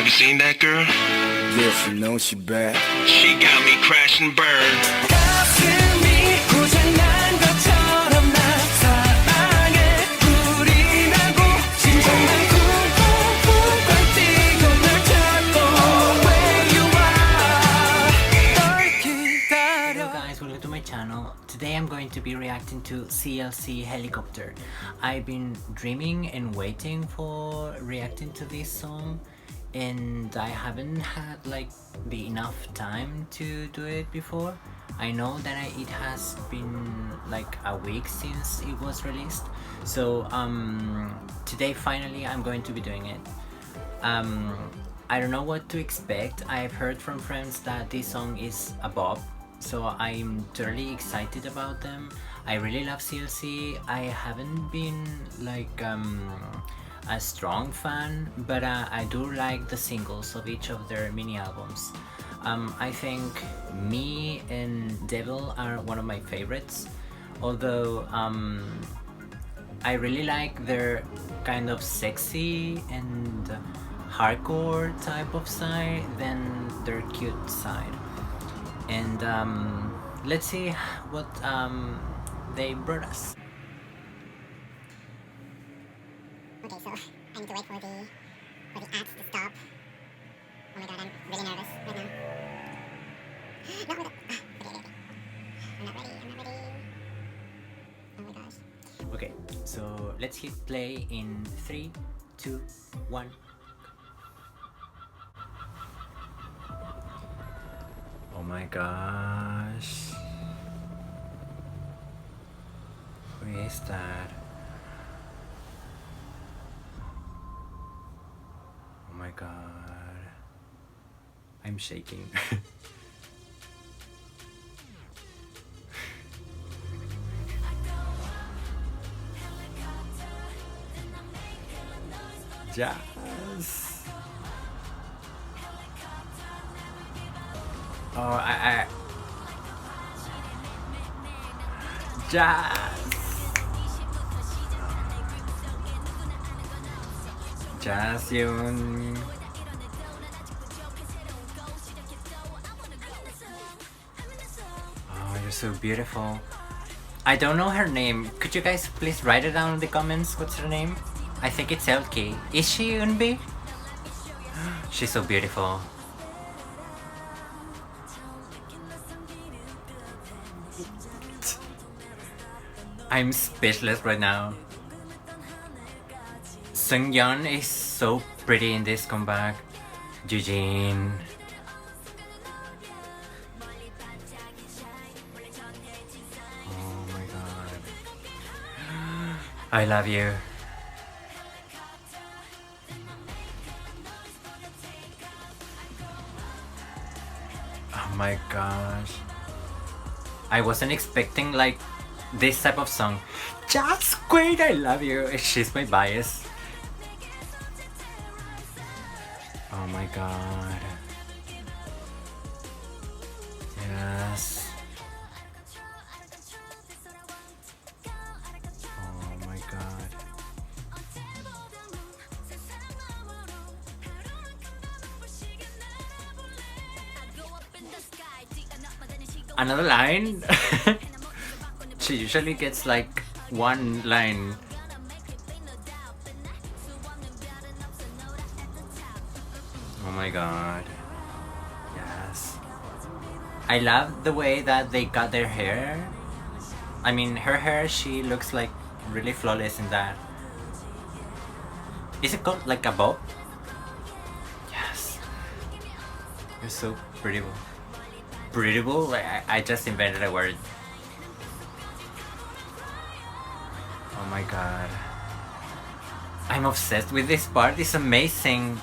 Have you seen that girl? Yes, you know she bad. She got me crash and burn. 가슴이 고장난 것처럼 나 사랑에 불이 나고 심장만 쿵쿵쿵 뛰고 널 찾고 where you are 널 기다려. Hello guys, welcome to my channel. Today I'm going to be reacting to CLC Helicopter. I've been dreaming and waiting for reacting to this song, and I haven't had like the enough time to do it before. I know that it has been like a week since it was released, so today finally I'm going to be doing it. I don't know what to expect. I've heard from friends that this song is a bop, so I'm totally excited about them. I really love CLC. I haven't been like a strong fan, but I do like the singles of each of their mini albums. I think Me and Devil are one of my favorites, although I really like their kind of sexy and hardcore type of side than their cute side. And let's see what they brought us. Okay, so I need to wait for the ads to stop. Oh my god, I'm really nervous right now. No, okay. I'm not ready. Oh my gosh. Okay, so let's hit play in 3, 2, 1. Oh my gosh. Who is that? Oh my god. I'm shaking. Yes. Oh, I Jazz. Jazz yun. Oh, you're so beautiful. I don't know her name. Could you guys please write it down in the comments? What's her name? I think it's LK. Is she Eunbi? She's so beautiful. I'm speechless right now. Seungyeon is so pretty in this comeback. Eugene. Oh my god. I love you. Oh my gosh. I wasn't expecting like this type of song. Just great, I love you. She's my bias. Oh my god. Yes. Oh my god. Another line? She usually gets like one line. Oh my god. Yes. I love the way that they cut their hair. I mean, her hair, she looks like really flawless in that. Is it called like a bob? Yes. You're so prettyable. Prettyable? Like, I just invented a word. Oh my god. I'm obsessed with this part. It's amazing.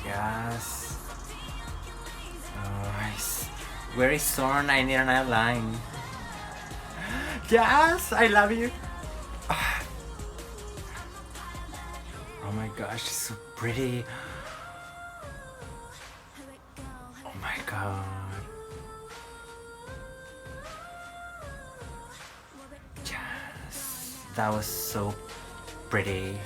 Yes. Oh, where is Sorn? I need another line. Yes, I love you. Oh my gosh, she's so pretty. Oh my god. that was so pretty.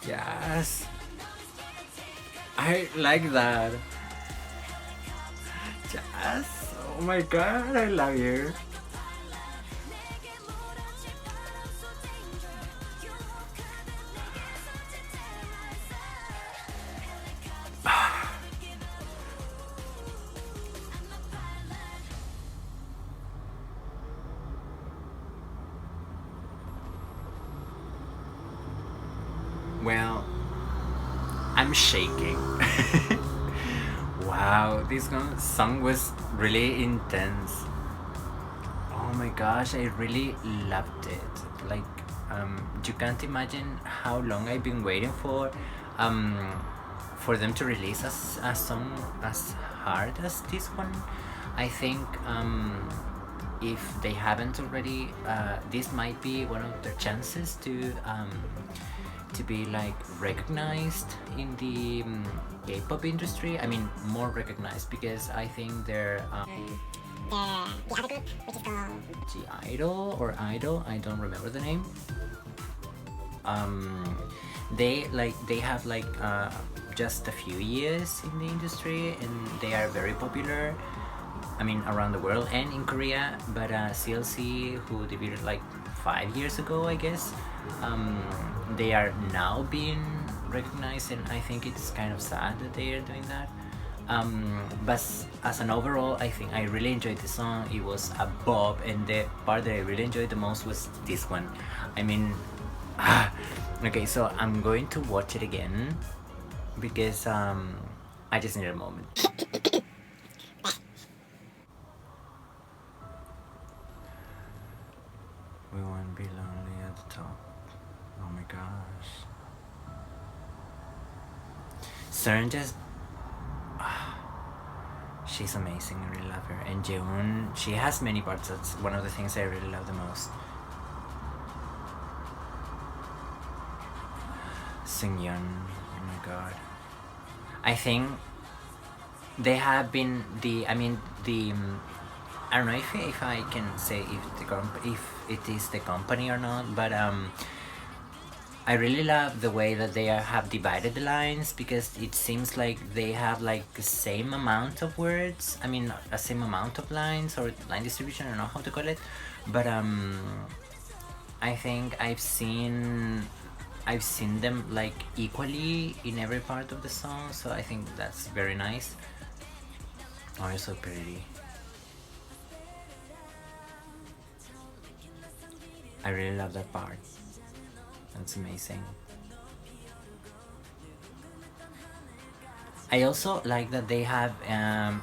Yes, I like that. Yes, oh my god, I love you. Well, I'm shaking. Wow, this song was really intense. Oh my gosh, I really loved it. Like, you can't imagine how long I've been waiting for them to release a song as hard as this one. I think if they haven't already, this might be one of their chances to be like recognized in the K-pop industry. I mean, more recognized, because I think they're the other group, which is called G Idol or Idol, I don't remember the name. They have like just a few years in the industry, and they are very popular. I mean, around the world and in Korea. But CLC, who debuted like 5 years ago, I guess, they are now being recognized, and I think it's kind of sad that they are doing that. But as an overall, I think I really enjoyed the song. It was a bop, and the part that I really enjoyed the most was this one. I mean, okay, so I'm going to watch it again because I just need a moment. We won't be lonely at the top. Oh my gosh. Sern just... she's amazing, I really love her. And Jeon, she has many parts, that's one of the things I really love the most. Seungyeon, oh my god. I think they have been I don't know if I can say if it is the company or not, but I really love the way that they have divided the lines, because it seems like they have like the same amount of words. I mean, a same amount of lines or line distribution. I don't know how to call it, but I think I've seen them like equally in every part of the song, so I think that's very nice. Oh, you're so pretty. I really love that part. That's amazing. I also like that they have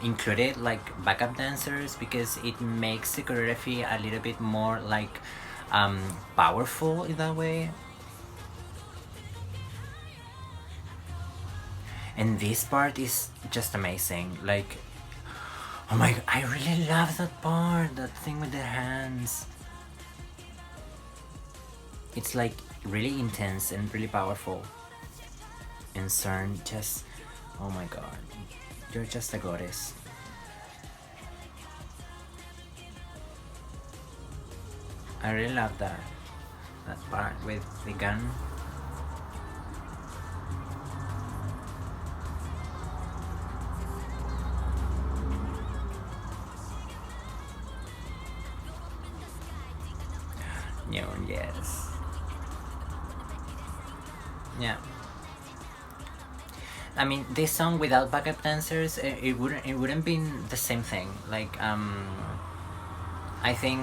included like backup dancers, because it makes the choreography a little bit more like powerful in that way. And this part is just amazing. Like, oh my god, I really love that part, that thing with their hands. It's like really intense and really powerful. And Cern just, oh my god, you're just a goddess. I really love that part with the gun. Neon, yes. Yeah. I mean, this song without backup dancers, it wouldn't be the same thing. Like, I think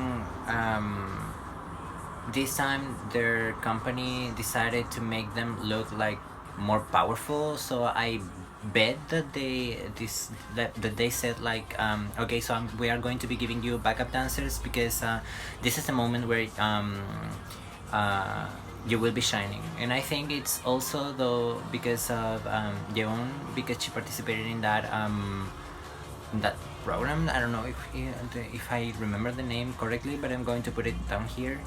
this time their company decided to make them look like more powerful. So I bet that they said like, okay, so we are going to be giving you backup dancers, because this is the moment where you will be shining. And I think it's also though because of Yeon, because she participated in that program. I don't know if I remember the name correctly, but I'm going to put it down here.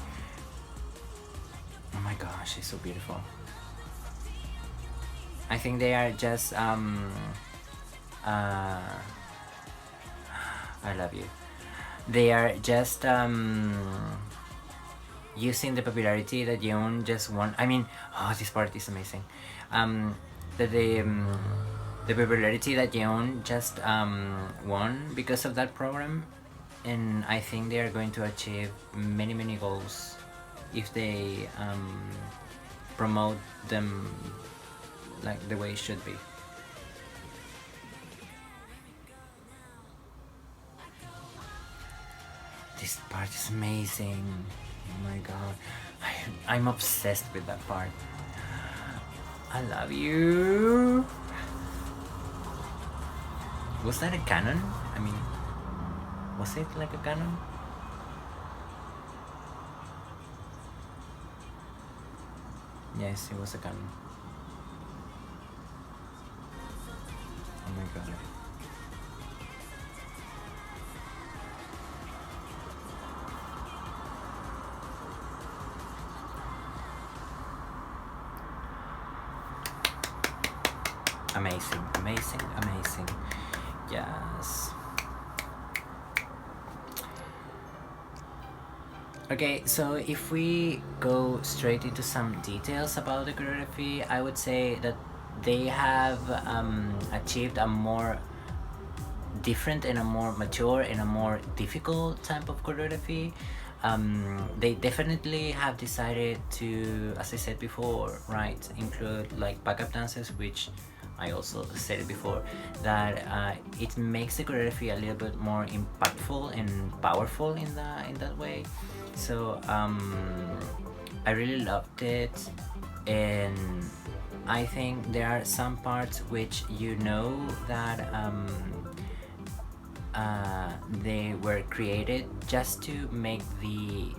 Oh my gosh, she's so beautiful. I think they are just I love you. They are just using the popularity that Yeon just won. I mean, oh, this part is amazing. That the popularity that Yeon just won because of that program, and I think they are going to achieve many goals if they promote them like the way it should be. This part is amazing. Oh my god. I'm obsessed with that part. I love you. Was that a canon? I mean, was it like a canon? Yes, it was a canon. Oh my god. Amazing, amazing, amazing. Yes. Okay, so if we go straight into some details about the choreography, I would say that they have achieved a more different and a more mature and a more difficult type of choreography. They definitely have decided to, as I said before, right, include like backup dancers, which I also said it before, that it makes the choreography a little bit more impactful and powerful in that way. So I really loved it, and I think there are some parts which you know that they were created just to make the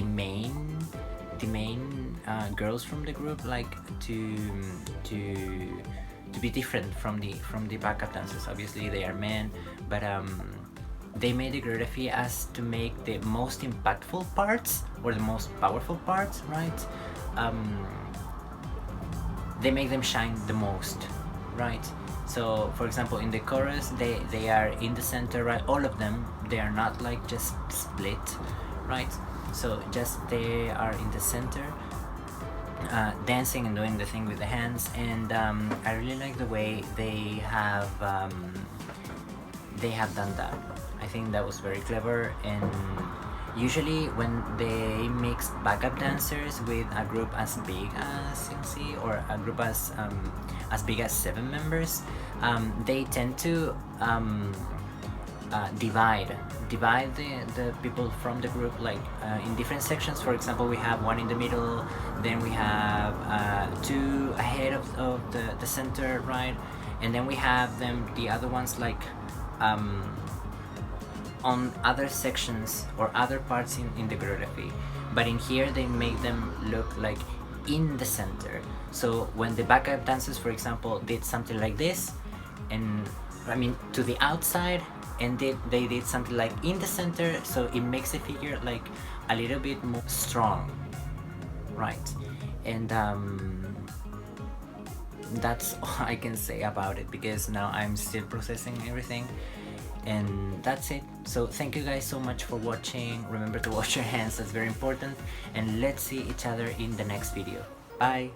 main girls from the group like to be different from the backup dancers. Obviously they are men, but they made the choreography as to make the most impactful parts or the most powerful parts, right? They make them shine the most, right? So for example, in the chorus, they are in the center, right? All of them, they are not like just split, right? So just they are in the center, dancing and doing the thing with the hands, and I really like the way they have done that. I think that was very clever, and usually when they mix backup dancers with a group as big as CLC or a group as big as 7 members, they tend to divide the people from the group like in different sections. For example, we have one in the middle, then we have 2 ahead of the center, right? And then we have the other ones like on other sections or other parts in the choreography. But in here they make them look like in the center. So when the backup dancers, for example, did something like this, and I mean to the outside, and they did something like in the center, so it makes the figure like a little bit more strong, right? And that's all I can say about it, because now I'm still processing everything, and that's it. So thank you guys so much for watching. Remember to wash your hands, that's very important, and let's see each other in the next video. Bye.